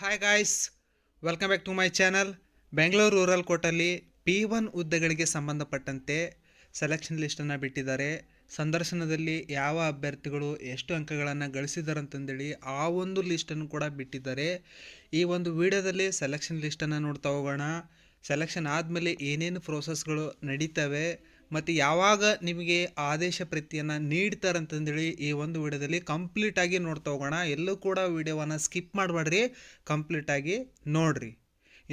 Hi guys, welcome back to my channel. Bengaluru rural ಕೋರ್ಟಲ್ಲಿ P1 ಹುದ್ದೆಗಳಿಗೆ ಸಂಬಂಧಪಟ್ಟಂತೆ ಸೆಲೆಕ್ಷನ್ ಲಿಸ್ಟನ್ನು ಬಿಟ್ಟಿದ್ದಾರೆ. ಸಂದರ್ಶನದಲ್ಲಿ ಯಾವ ಅಭ್ಯರ್ಥಿಗಳು ಎಷ್ಟು ಅಂಕಗಳನ್ನು ಗಳಿಸಿದಾರಂತಂದೇಳಿ ಆ ಒಂದು ಲಿಸ್ಟನ್ನು ಕೂಡ ಬಿಟ್ಟಿದ್ದಾರೆ. ಈ ಒಂದು ವಿಡಿಯೋದಲ್ಲಿ ಸೆಲೆಕ್ಷನ್ ಲಿಸ್ಟನ್ನು ನೋಡ್ತಾ ಹೋಗೋಣ. ಸೆಲೆಕ್ಷನ್ ಆದಮೇಲೆ ಏನೇನು ಪ್ರೋಸೆಸ್ಗಳು ನಡೀತವೆ ಮತ್ತು ಯಾವಾಗ ನಿಮಗೆ ಆದೇಶ ಪ್ರತಿಯನ್ನು ನೀಡ್ತಾರಂತಂದೇಳಿ ಈ ಒಂದು ವಿಡಿಯೋದಲ್ಲಿ ಕಂಪ್ಲೀಟಾಗಿ ನೋಡ್ತಾ ಹೋಗೋಣ. ಎಲ್ಲೂ ಕೂಡ ವಿಡಿಯೋವನ್ನು ಸ್ಕಿಪ್ ಮಾಡಬೇಡ್ರಿ, ಕಂಪ್ಲೀಟಾಗಿ ನೋಡ್ರಿ.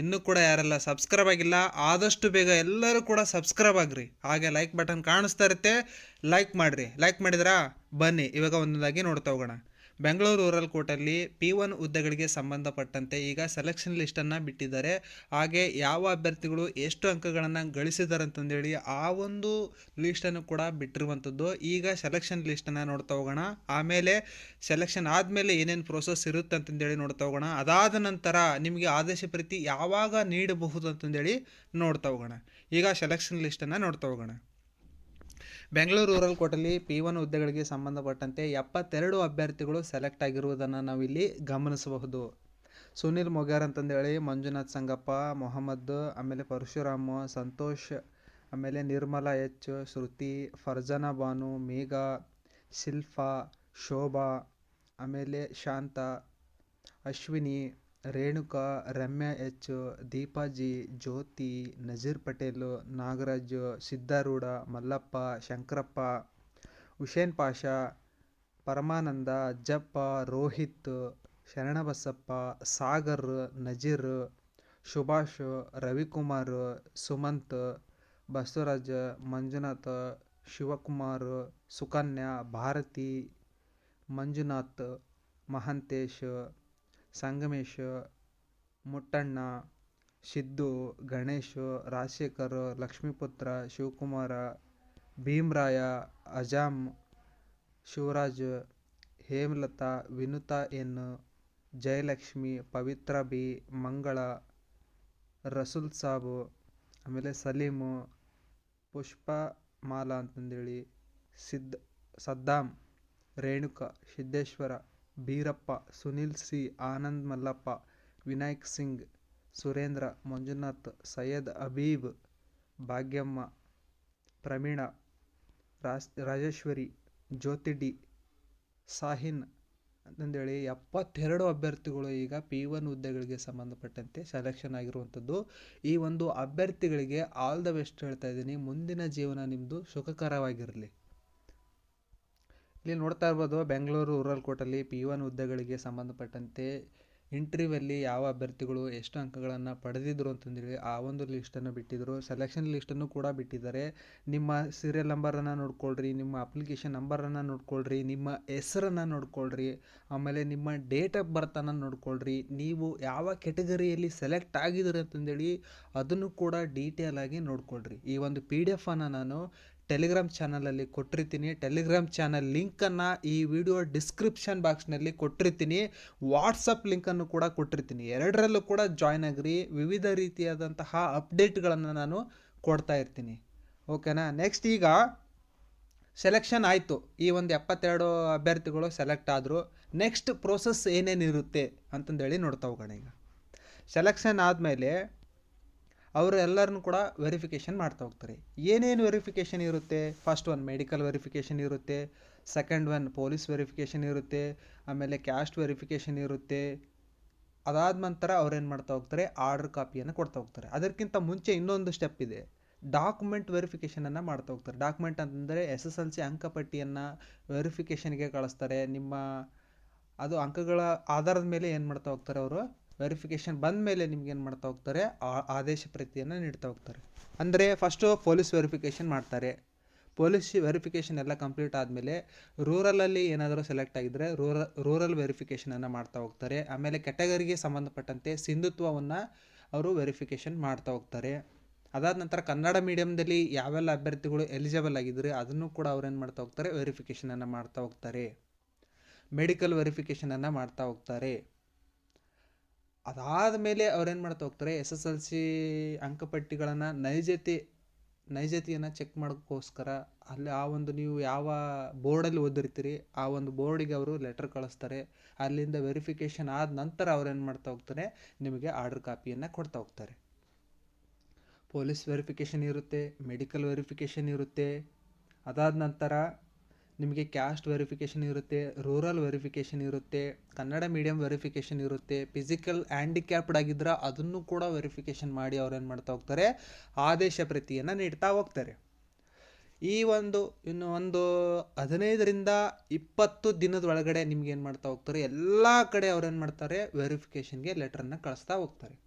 ಇನ್ನೂ ಕೂಡ ಯಾರೆಲ್ಲ ಸಬ್ಸ್ಕ್ರೈಬ್ ಆಗಿಲ್ಲ ಆದಷ್ಟು ಬೇಗ ಎಲ್ಲರೂ ಕೂಡ ಸಬ್ಸ್ಕ್ರೈಬ್ ಆಗ್ರಿ. ಹಾಗೆ ಲೈಕ್ ಬಟನ್ ಕಾಣಿಸ್ತಾ ಇರುತ್ತೆ, ಲೈಕ್ ಮಾಡಿರಿ. ಲೈಕ್ ಮಾಡಿದ್ರಾ? ಬನ್ನಿ ಇವಾಗ ಒಂದೊಂದಾಗಿ ನೋಡ್ತಾ ಹೋಗೋಣ. ಬೆಂಗಳೂರು ರೂರಲ್ ಕೋರ್ಟಲ್ಲಿ P1 ಹುದ್ದೆಗಳಿಗೆ ಸಂಬಂಧಪಟ್ಟಂತೆ ಈಗ ಸೆಲೆಕ್ಷನ್ ಲಿಸ್ಟನ್ನು ಬಿಟ್ಟಿದ್ದಾರೆ. ಹಾಗೆ ಯಾವ ಅಭ್ಯರ್ಥಿಗಳು ಎಷ್ಟು ಅಂಕಗಳನ್ನು ಗಳಿಸಿದ್ದಾರೆ ಅಂತಂದೇಳಿ ಆ ಒಂದು ಲಿಸ್ಟನ್ನು ಕೂಡ ಬಿಟ್ಟಿರುವಂಥದ್ದು. ಈಗ ಸೆಲೆಕ್ಷನ್ ಲಿಸ್ಟನ್ನು ನೋಡ್ತಾ ಹೋಗೋಣ. ಆಮೇಲೆ ಸೆಲೆಕ್ಷನ್ ಆದಮೇಲೆ ಏನೇನು ಪ್ರೋಸೆಸ್ ಇರುತ್ತೆ ಅಂತಂದೇಳಿ ನೋಡ್ತಾ ಹೋಗೋಣ. ಅದಾದ ನಂತರ ನಿಮಗೆ ಆದೇಶ ಪ್ರತಿ ಯಾವಾಗ ನೀಡಬಹುದು ಅಂತಂದೇಳಿ ನೋಡ್ತಾ ಹೋಗೋಣ. ಈಗ ಸೆಲೆಕ್ಷನ್ ಲಿಸ್ಟನ್ನು ನೋಡ್ತಾ ಹೋಗೋಣ. ಬೆಂಗಳೂರು ರೂರಲ್ ಕೋರ್ಟಲ್ಲಿ P1 ಹುದ್ದೆಗಳಿಗೆ ಸಂಬಂಧಪಟ್ಟಂತೆ 72 ಅಭ್ಯರ್ಥಿಗಳು ಸೆಲೆಕ್ಟ್ ಆಗಿರುವುದನ್ನು ನಾವಿಲ್ಲಿ ಗಮನಿಸಬಹುದು. ಸುನಿಲ್ ಮೊಗ್ಯಾರ್ ಅಂತಂದೇಳಿ, ಮಂಜುನಾಥ್ ಸಂಗಪ್ಪ, ಮೊಹಮ್ಮದ್, ಆಮೇಲೆ ಪರಶುರಾಮ್, ಸಂತೋಷ್, ಆಮೇಲೆ ನಿರ್ಮಲಾ ಎಚ್, ಶ್ರುತಿ, ಫರ್ಜಾನಾ ಬಾನು, ಮೇಘಾ, ಶಿಲ್ಪಾ, ಶೋಭಾ, ಆಮೇಲೆ ಶಾಂತ, ಅಶ್ವಿನಿ, ರೇಣುಕಾ, ರಮ್ಯಾ ಎಚ್, ದೀಪಾಜಿ, ಜ್ಯೋತಿ, ನಜೀರ್ ಪಟೇಲ್, ನಾಗರಾಜ್, ಸಿದ್ದಾರೂಢ, ಮಲ್ಲಪ್ಪ, ಶಂಕರಪ್ಪ, ಹುಸೇನ್ ಪಾಷಾ, ಪರಮಾನಂದ, ಅಜ್ಜಪ್ಪ, ರೋಹಿತ್, ಶರಣಬಸಪ್ಪ, ಸಾಗರ್, ನಜೀರ್, ಸುಭಾಷ್, ರವಿಕುಮಾರ್, ಸುಮಂತ್, ಬಸವರಾಜ್, ಮಂಜುನಾಥ್, ಶಿವಕುಮಾರ್, ಸುಕನ್ಯಾ, ಭಾರತಿ, ಮಂಜುನಾಥ್, ಮಹಂತೇಶ್, ಸಂಗಮೇಶ್, ಮುಟ್ಟಣ್ಣ, ಸಿದ್ದು, ಗಣೇಶ್, ರಾಜಶೇಖರ್, ಲಕ್ಷ್ಮೀಪುತ್ರ, ಶಿವಕುಮಾರ, ಭೀಮರಾಯ, ಅಜಾಮ್, ಶಿವರಾಜ್, ಹೇಮಲತಾ, ವಿನುತಾ ಎನ್, ಜಯಲಕ್ಷ್ಮಿ, ಪವಿತ್ರ ಬಿ, ಮಂಗಳ, ರಸೂಲ್ ಸಾಬ್, ಆಮೇಲೆ ಸಲೀಮು, ಪುಷ್ಪಮಾಲಾ ಅಂತಂದೇಳಿ, ಸದ್ದಾಮ್, ರೇಣುಕಾ, ಸಿದ್ದೇಶ್ವರ, ಬೀರಪ್ಪ, ಸುನಿಲ್ ಸಿ, ಆನಂದ್ ಮಲ್ಲಪ್ಪ, ವಿನಾಯಕ್ ಸಿಂಗ್, ಸುರೇಂದ್ರ, ಮಂಜುನಾಥ್, ಸೈಯದ್ ಹಬೀಬ್, ಭಾಗ್ಯಮ್ಮ, ಪ್ರವೀಣ, ರಾಜೇಶ್ವರಿ, ಜ್ಯೋತಿ ಡಿ, ಸಾಹಿನ್ ಅಂತಂದೇಳಿ 72 ಅಭ್ಯರ್ಥಿಗಳು ಈಗ P1 ಹುದ್ದೆಗಳಿಗೆ ಸಂಬಂಧಪಟ್ಟಂತೆ ಸೆಲೆಕ್ಷನ್ ಆಗಿರುವಂಥದ್ದು. ಈ ಒಂದು ಅಭ್ಯರ್ಥಿಗಳಿಗೆ ಆಲ್ ದ ಬೆಸ್ಟ್ ಹೇಳ್ತಾ ಇದ್ದೀನಿ. ಮುಂದಿನ ಜೀವನ ನಿಮ್ಮದು ಸುಖಕರವಾಗಿರಲಿ. ಇಲ್ಲಿ ನೋಡ್ತಾ ಇರ್ಬೋದು, ಬೆಂಗಳೂರು ರೂರಲ್ ಕೋರ್ಟಲ್ಲಿ P1 ಹುದ್ದೆಗಳಿಗೆ ಸಂಬಂಧಪಟ್ಟಂತೆ ಇಂಟರ್ವ್ಯೂವಲ್ಲಿ ಯಾವ ಅಭ್ಯರ್ಥಿಗಳು ಎಷ್ಟು ಅಂಕಗಳನ್ನು ಪಡೆದಿದ್ರು ಅಂತಂದೇಳಿ ಆ ಒಂದು ಲಿಸ್ಟನ್ನು ಬಿಟ್ಟಿದ್ದರು. ಸೆಲೆಕ್ಷನ್ ಲಿಸ್ಟನ್ನು ಕೂಡ ಬಿಟ್ಟಿದ್ದಾರೆ. ನಿಮ್ಮ ಸೀರಿಯಲ್ ನಂಬರನ್ನು ನೋಡ್ಕೊಳ್ರಿ, ನಿಮ್ಮ ಅಪ್ಲಿಕೇಶನ್ ನಂಬರನ್ನು ನೋಡ್ಕೊಳ್ರಿ, ನಿಮ್ಮ ಹೆಸರನ್ನು ನೋಡ್ಕೊಳ್ರಿ, ಆಮೇಲೆ ನಿಮ್ಮ ಡೇಟ್ ಆಫ್ ಬರ್ತನ್ನು ನೋಡ್ಕೊಳ್ರಿ, ನೀವು ಯಾವ ಕೆಟಗರಿಯಲ್ಲಿ ಸೆಲೆಕ್ಟ್ ಆಗಿದ್ದೀರಿ ಅಂತಂದೇಳಿ ಅದನ್ನು ಕೂಡ ಡೀಟೇಲ್ ಆಗಿ ನೋಡ್ಕೊಳ್ರಿ. ಈ ಒಂದು PDF ಅನ್ನು ನಾನು ಟೆಲಿಗ್ರಾಮ್ ಚಾನಲಲ್ಲಿ ಕೊಟ್ಟಿರ್ತೀನಿ. ಟೆಲಿಗ್ರಾಮ್ ಚಾನಲ್ ಲಿಂಕನ್ನು ಈ ವಿಡಿಯೋ ಡಿಸ್ಕ್ರಿಪ್ಷನ್ ಬಾಕ್ಸ್ನಲ್ಲಿ ಕೊಟ್ಟಿರ್ತೀನಿ. ವಾಟ್ಸಪ್ ಲಿಂಕನ್ನು ಕೂಡ ಕೊಟ್ಟಿರ್ತೀನಿ. ಎರಡರಲ್ಲೂ ಕೂಡ ಜಾಯ್ನ್ ಆಗಿರಿ. ವಿವಿಧ ರೀತಿಯಾದಂತಹ ಅಪ್ಡೇಟ್ಗಳನ್ನು ನಾನು ಕೊಡ್ತಾ ಇರ್ತೀನಿ. ಓಕೆನಾ? ನೆಕ್ಸ್ಟ್ ಈಗ ಸೆಲೆಕ್ಷನ್ ಆಯಿತು. ಈ ಒಂದು 72 ಅಭ್ಯರ್ಥಿಗಳು ಸೆಲೆಕ್ಟ್ ಆದರು. ನೆಕ್ಸ್ಟ್ ಪ್ರೋಸೆಸ್ ಏನೇನಿರುತ್ತೆ ಅಂತಂದೇಳಿ ನೋಡ್ತಾ ಹೋಗೋಣ. ಈಗ ಸೆಲೆಕ್ಷನ್ ಆದಮೇಲೆ ಅವರು ಎಲ್ಲರನ್ನೂ ಕೂಡ ವೆರಿಫಿಕೇಷನ್ ಮಾಡ್ತಾ ಹೋಗ್ತಾರೆ. ಏನೇನು ವೆರಿಫಿಕೇಷನ್ ಇರುತ್ತೆ? ಫಸ್ಟ್ ಒನ್ ಮೆಡಿಕಲ್ ವೆರಿಫಿಕೇಷನ್ ಇರುತ್ತೆ, ಸೆಕೆಂಡ್ ಒನ್ ಪೊಲೀಸ್ ವೆರಿಫಿಕೇಷನ್ ಇರುತ್ತೆ, ಆಮೇಲೆ ಕ್ಯಾಸ್ಟ್ ವೆರಿಫಿಕೇಷನ್ ಇರುತ್ತೆ. ಅದಾದ ನಂತರ ಅವ್ರೇನು ಮಾಡ್ತಾ ಹೋಗ್ತಾರೆ? ಆರ್ಡರ್ ಕಾಪಿಯನ್ನು ಕೊಡ್ತಾ ಹೋಗ್ತಾರೆ. ಅದಕ್ಕಿಂತ ಮುಂಚೆ ಇನ್ನೊಂದು ಸ್ಟೆಪ್ ಇದೆ, ಡಾಕ್ಯುಮೆಂಟ್ ವೆರಿಫಿಕೇಷನನ್ನು ಮಾಡ್ತಾ ಹೋಗ್ತಾರೆ. ಡಾಕ್ಯುಮೆಂಟ್ ಅಂತಂದರೆ SSLC ಅಂಕಪಟ್ಟಿಯನ್ನು ವೆರಿಫಿಕೇಷನ್ಗೆ ಕಳಿಸ್ತಾರೆ. ನಿಮ್ಮ ಅದು ಅಂಕಗಳ ಆಧಾರದ ಮೇಲೆ ಏನು ಮಾಡ್ತಾ ಹೋಗ್ತಾರೆ ಅವರು? ವೆರಿಫಿಕೇಷನ್ ಬಂದ ಮೇಲೆ ನಿಮ್ಗೆ ಏನು ಮಾಡ್ತಾ ಹೋಗ್ತಾರೆ? ಆದೇಶ ಪ್ರತಿಯನ್ನು ನೀಡ್ತಾ ಹೋಗ್ತಾರೆ. ಅಂದರೆ ಫಸ್ಟು ಪೊಲೀಸ್ ವೆರಿಫಿಕೇಷನ್ ಮಾಡ್ತಾರೆ. ಪೊಲೀಸ್ ವೆರಿಫಿಕೇಷನ್ ಎಲ್ಲ ಕಂಪ್ಲೀಟ್ ಆದಮೇಲೆ ರೂರಲಲ್ಲಿ ಏನಾದರೂ ಸೆಲೆಕ್ಟ್ ಆಗಿದ್ದರೆ ರೂರಲ್ ವೆರಿಫಿಕೇಷನನ್ನು ಮಾಡ್ತಾ ಹೋಗ್ತಾರೆ. ಆಮೇಲೆ ಕೆಟಗರಿಗೆ ಸಂಬಂಧಪಟ್ಟಂತೆ ಸಿಂಧುತ್ವವನ್ನು ಅವರು ವೆರಿಫಿಕೇಷನ್ ಮಾಡ್ತಾ ಹೋಗ್ತಾರೆ. ಅದಾದ ನಂತರ ಕನ್ನಡ ಮೀಡಿಯಮ್ದಲ್ಲಿ ಯಾವೆಲ್ಲ ಅಭ್ಯರ್ಥಿಗಳು ಎಲಿಜಿಬಲ್ ಆಗಿದ್ದರೆ ಅದನ್ನು ಕೂಡ ಅವ್ರು ಏನು ಮಾಡ್ತಾ ಹೋಗ್ತಾರೆ? ವೆರಿಫಿಕೇಷನನ್ನು ಮಾಡ್ತಾ ಹೋಗ್ತಾರೆ. ಮೆಡಿಕಲ್ ವೆರಿಫಿಕೇಷನನ್ನು ಮಾಡ್ತಾ ಹೋಗ್ತಾರೆ. ಅದಾದ ಮೇಲೆ ಅವ್ರೇನು ಮಾಡ್ತಾ ಹೋಗ್ತಾರೆ? SSLC ಅಂಕಪಟ್ಟಿಗಳನ್ನು ನೈಜತೆ ನೈಜತೆಯನ್ನು ಚೆಕ್ ಮಾಡೋಕ್ಕೋಸ್ಕರ ಅಲ್ಲಿ ಆ ಒಂದು ನೀವು ಯಾವ ಬೋರ್ಡಲ್ಲಿ ಓದಿರ್ತೀರಿ ಆ ಒಂದು ಬೋರ್ಡಿಗೆ ಅವರು ಲೆಟರ್ ಕಳಿಸ್ತಾರೆ. ಅಲ್ಲಿಂದ ವೆರಿಫಿಕೇಷನ್ ಆದ ನಂತರ ಅವ್ರು ಏನು ಮಾಡ್ತಾ ಹೋಗ್ತಾರೆ, ನಿಮಗೆ ಆರ್ಡರ್ ಕಾಪಿಯನ್ನು ಕೊಡ್ತಾ ಹೋಗ್ತಾರೆ. ಪೊಲೀಸ್ ವೆರಿಫಿಕೇಷನ್ ಇರುತ್ತೆ, ಮೆಡಿಕಲ್ ವೆರಿಫಿಕೇಷನ್ ಇರುತ್ತೆ. ಅದಾದ ನಂತರ ನಿಮಗೆ ಕ್ಯಾಸ್ಟ್ ವೆರಿಫಿಕೇಷನ್ ಇರುತ್ತೆ, ರೂರಲ್ ವೆರಿಫಿಕೇಷನ್ ಇರುತ್ತೆ, ಕನ್ನಡ ಮೀಡಿಯಮ್ ವೆರಿಫಿಕೇಷನ್ ಇರುತ್ತೆ, ಫಿಸಿಕಲ್ ಹ್ಯಾಂಡಿಕ್ಯಾಪ್ಡ್ ಆಗಿದ್ರೆ ಅದನ್ನು ಕೂಡ ವೆರಿಫಿಕೇಷನ್ ಮಾಡಿ ಅವ್ರು ಏನು ಮಾಡ್ತಾ ಹೋಗ್ತಾರೆ, ಆದೇಶ ಪ್ರತಿಯನ್ನು ನೀಡ್ತಾ ಹೋಗ್ತಾರೆ. ಈ ಇನ್ನು ಒಂದು 15ರಿಂದ 20 ದಿನದೊಳಗಡೆ ನಿಮ್ಗೆ ಏನು ಮಾಡ್ತಾ ಹೋಗ್ತಾರೆ, ಎಲ್ಲ ಕಡೆ ಅವ್ರು ಏನು ಮಾಡ್ತಾರೆ, ವೆರಿಫಿಕೇಷನ್ಗೆ ಲೆಟ್ರನ್ನು ಕಳಿಸ್ತಾ ಹೋಗ್ತಾರೆ.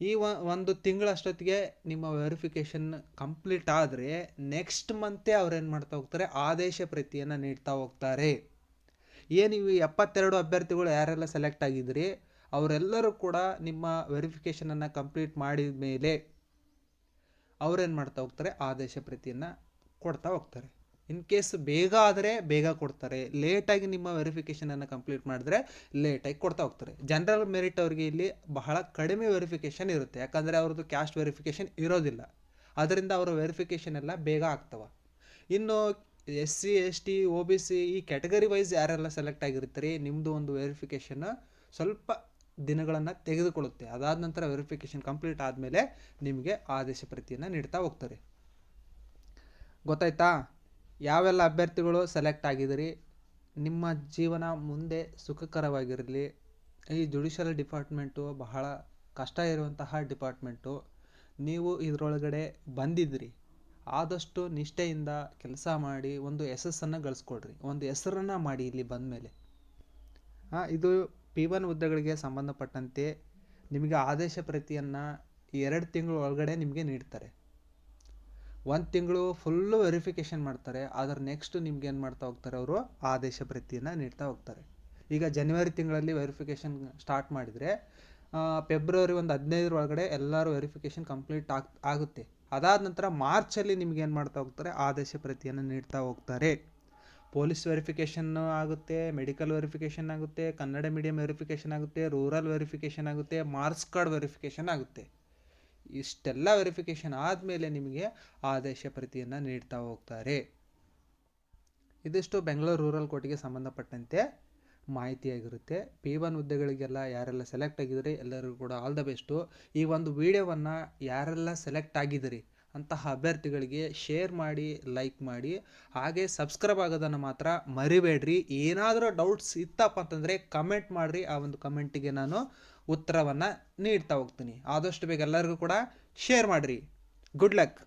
ಈ ಒಂದು ತಿಂಗಳಷ್ಟೊತ್ತಿಗೆ ನಿಮ್ಮ ವೆರಿಫಿಕೇಷನ್ ಕಂಪ್ಲೀಟ್ ಆದರೆ ನೆಕ್ಸ್ಟ್ ಮಂತೇ ಅವ್ರು ಏನು ಮಾಡ್ತಾ ಹೋಗ್ತಾರೆ, ಆದೇಶ ಪ್ರತಿಯನ್ನು ನೀಡ್ತಾ ಹೋಗ್ತಾರೆ. ಏನು ಇವು 72 ಅಭ್ಯರ್ಥಿಗಳು ಯಾರೆಲ್ಲ ಸೆಲೆಕ್ಟ್ ಆಗಿದ್ರಿ ಅವರೆಲ್ಲರೂ ಕೂಡ ನಿಮ್ಮ ವೆರಿಫಿಕೇಷನನ್ನು ಕಂಪ್ಲೀಟ್ ಮಾಡಿದ ಮೇಲೆ ಅವ್ರೇನು ಮಾಡ್ತಾ ಹೋಗ್ತಾರೆ, ಆದೇಶ ಪ್ರತಿಯನ್ನು ಕೊಡ್ತಾ ಹೋಗ್ತಾರೆ. ಇನ್ ಕೇಸ್ ಬೇಗ ಆದರೆ ಬೇಗ ಕೊಡ್ತಾರೆ, ಲೇಟಾಗಿ ನಿಮ್ಮ ವೆರಿಫಿಕೇಷನನ್ನು ಕಂಪ್ಲೀಟ್ ಮಾಡಿದ್ರೆ ಲೇಟಾಗಿ ಕೊಡ್ತಾ ಹೋಗ್ತಾರೆ. ಜನರಲ್ ಮೆರಿಟ್ ಅವರಿಗೆ ಇಲ್ಲಿ ಬಹಳ ಕಡಿಮೆ ವೆರಿಫಿಕೇಷನ್ ಇರುತ್ತೆ, ಯಾಕಂದರೆ ಅವ್ರದ್ದು ಕ್ಯಾಸ್ಟ್ ವೆರಿಫಿಕೇಷನ್ ಇರೋದಿಲ್ಲ. ಅದರಿಂದ ಅವರ ವೆರಿಫಿಕೇಷನ್ ಎಲ್ಲ ಬೇಗ ಆಗ್ತವೆ. ಇನ್ನು SC ST OBC ಈ ಕ್ಯಾಟಗರಿ ವೈಸ್ ಯಾರೆಲ್ಲ ಸೆಲೆಕ್ಟ್ ಆಗಿರ್ತಾರೆ ನಿಮ್ಮದು ಒಂದು ವೆರಿಫಿಕೇಷನ್ ಸ್ವಲ್ಪ ದಿನಗಳನ್ನು ತೆಗೆದುಕೊಳ್ಳುತ್ತೆ. ಅದಾದ ನಂತರ ವೆರಿಫಿಕೇಷನ್ ಕಂಪ್ಲೀಟ್ ಆದಮೇಲೆ ನಿಮಗೆ ಆದೇಶ ಪ್ರತಿಯನ್ನು ನೀಡ್ತಾ ಹೋಗ್ತಾರೆ. ಗೊತ್ತಾಯ್ತಾ? ಯಾವೆಲ್ಲ ಅಭ್ಯರ್ಥಿಗಳು ಸೆಲೆಕ್ಟ್ ಆಗಿದ್ದೀರಿ, ನಿಮ್ಮ ಜೀವನ ಮುಂದೆ ಸುಖಕರವಾಗಿರಲಿ. ಈ ಜುಡಿಷಿಯಲ್ ಡಿಪಾರ್ಟ್ಮೆಂಟು ಬಹಳ ಕಷ್ಟ ಇರುವಂತಹ ಡಿಪಾರ್ಟ್ಮೆಂಟು. ನೀವು ಇದರೊಳಗಡೆ ಬಂದಿದ್ದೀರಿ, ಆದಷ್ಟು ನಿಷ್ಠೆಯಿಂದ ಕೆಲಸ ಮಾಡಿ ಒಂದು ಯಶಸ್ಸನ್ನು ಗಳಿಸ್ಕೊಡ್ರಿ, ಒಂದು ಹೆಸರನ್ನು ಮಾಡಿ ಇಲ್ಲಿ ಬಂದ ಮೇಲೆ. ಇದು P1 ಹುದ್ದೆಗಳಿಗೆ ಸಂಬಂಧಪಟ್ಟಂತೆ ನಿಮಗೆ ಆದೇಶ ಪ್ರತಿಯನ್ನು 2 ತಿಂಗಳ ಒಳಗಡೆ ನಿಮಗೆ ನೀಡ್ತಾರೆ. 1 ತಿಂಗಳು ಫುಲ್ಲು ವೆರಿಫಿಕೇಷನ್ ಮಾಡ್ತಾರೆ, ಅದರ ನೆಕ್ಸ್ಟ್ ನಿಮ್ಗೆ ಏನು ಮಾಡ್ತಾ ಹೋಗ್ತಾರೆ, ಅವರು ಆದೇಶ ಪ್ರತಿಯನ್ನು ನೀಡ್ತಾ ಹೋಗ್ತಾರೆ. ಈಗ ಜನವರಿ ತಿಂಗಳಲ್ಲಿ ವೆರಿಫಿಕೇಷನ್ ಸ್ಟಾರ್ಟ್ ಮಾಡಿದರೆ ಫೆಬ್ರವರಿ 15 ಒಳಗಡೆ ಎಲ್ಲರೂ ವೆರಿಫಿಕೇಷನ್ ಕಂಪ್ಲೀಟ್ ಆಗುತ್ತೆ. ಅದಾದ ನಂತರ ಮಾರ್ಚಲ್ಲಿ ನಿಮ್ಗೆ ಏನು ಮಾಡ್ತಾ ಹೋಗ್ತಾರೆ, ಆದೇಶ ಪ್ರತಿಯನ್ನು ನೀಡ್ತಾ ಹೋಗ್ತಾರೆ. ಪೊಲೀಸ್ ವೆರಿಫಿಕೇಷನ್ ಆಗುತ್ತೆ, ಮೆಡಿಕಲ್ ವೆರಿಫಿಕೇಷನ್ ಆಗುತ್ತೆ, ಕನ್ನಡ ಮೀಡಿಯಂ ವೆರಿಫಿಕೇಷನ್ ಆಗುತ್ತೆ, ರೂರಲ್ ವೆರಿಫಿಕೇಷನ್ ಆಗುತ್ತೆ, ಮಾರ್ಕ್ಸ್ ಕಾರ್ಡ್ ವೆರಿಫಿಕೇಷನ್ ಆಗುತ್ತೆ. ಇಷ್ಟೆಲ್ಲ ವೆರಿಫಿಕೇಷನ್ ಆದಮೇಲೆ ನಿಮಗೆ ಆದೇಶ ಪ್ರತಿಯನ್ನು ನೀಡ್ತಾ ಹೋಗ್ತಾರೆ. ಇದಿಷ್ಟು ಬೆಂಗಳೂರು ರೂರಲ್ ಕೋರ್ಟಿಗೆ ಸಂಬಂಧಪಟ್ಟಂತೆ ಮಾಹಿತಿಯಾಗಿರುತ್ತೆ. P1 ಹುದ್ದೆಗಳಿಗೆಲ್ಲ ಯಾರೆಲ್ಲ ಸೆಲೆಕ್ಟ್ ಆಗಿದ್ದೀರಿ ಎಲ್ಲರಿಗೂ ಕೂಡ ಆಲ್ ದ ಬೆಸ್ಟು. ಈ ಒಂದು ವಿಡಿಯೋವನ್ನು ಯಾರೆಲ್ಲ ಸೆಲೆಕ್ಟ್ ಆಗಿದ್ದೀರಿ ಅಂತಹ ಅಭ್ಯರ್ಥಿಗಳಿಗೆ ಶೇರ್ ಮಾಡಿ, ಲೈಕ್ ಮಾಡಿ, ಹಾಗೆ ಸಬ್ಸ್ಕ್ರೈಬ್ ಆಗೋದನ್ನು ಮಾತ್ರ ಮರಿಬೇಡ್ರಿ. ಏನಾದರೂ ಡೌಟ್ಸ್ ಇತ್ತಪ್ಪ ಅಂತಂದರೆ ಕಮೆಂಟ್ ಮಾಡಿರಿ, ಆ ಒಂದು ಕಮೆಂಟಿಗೆ ನಾನು ಉತ್ತರವನ್ನು ನೀಡ್ತಾ ಹೋಗ್ತೀನಿ. ಆದಷ್ಟು ಬೇಗ ಎಲ್ಲರಿಗೂ ಕೂಡ ಶೇರ್ ಮಾಡಿರಿ. Good luck.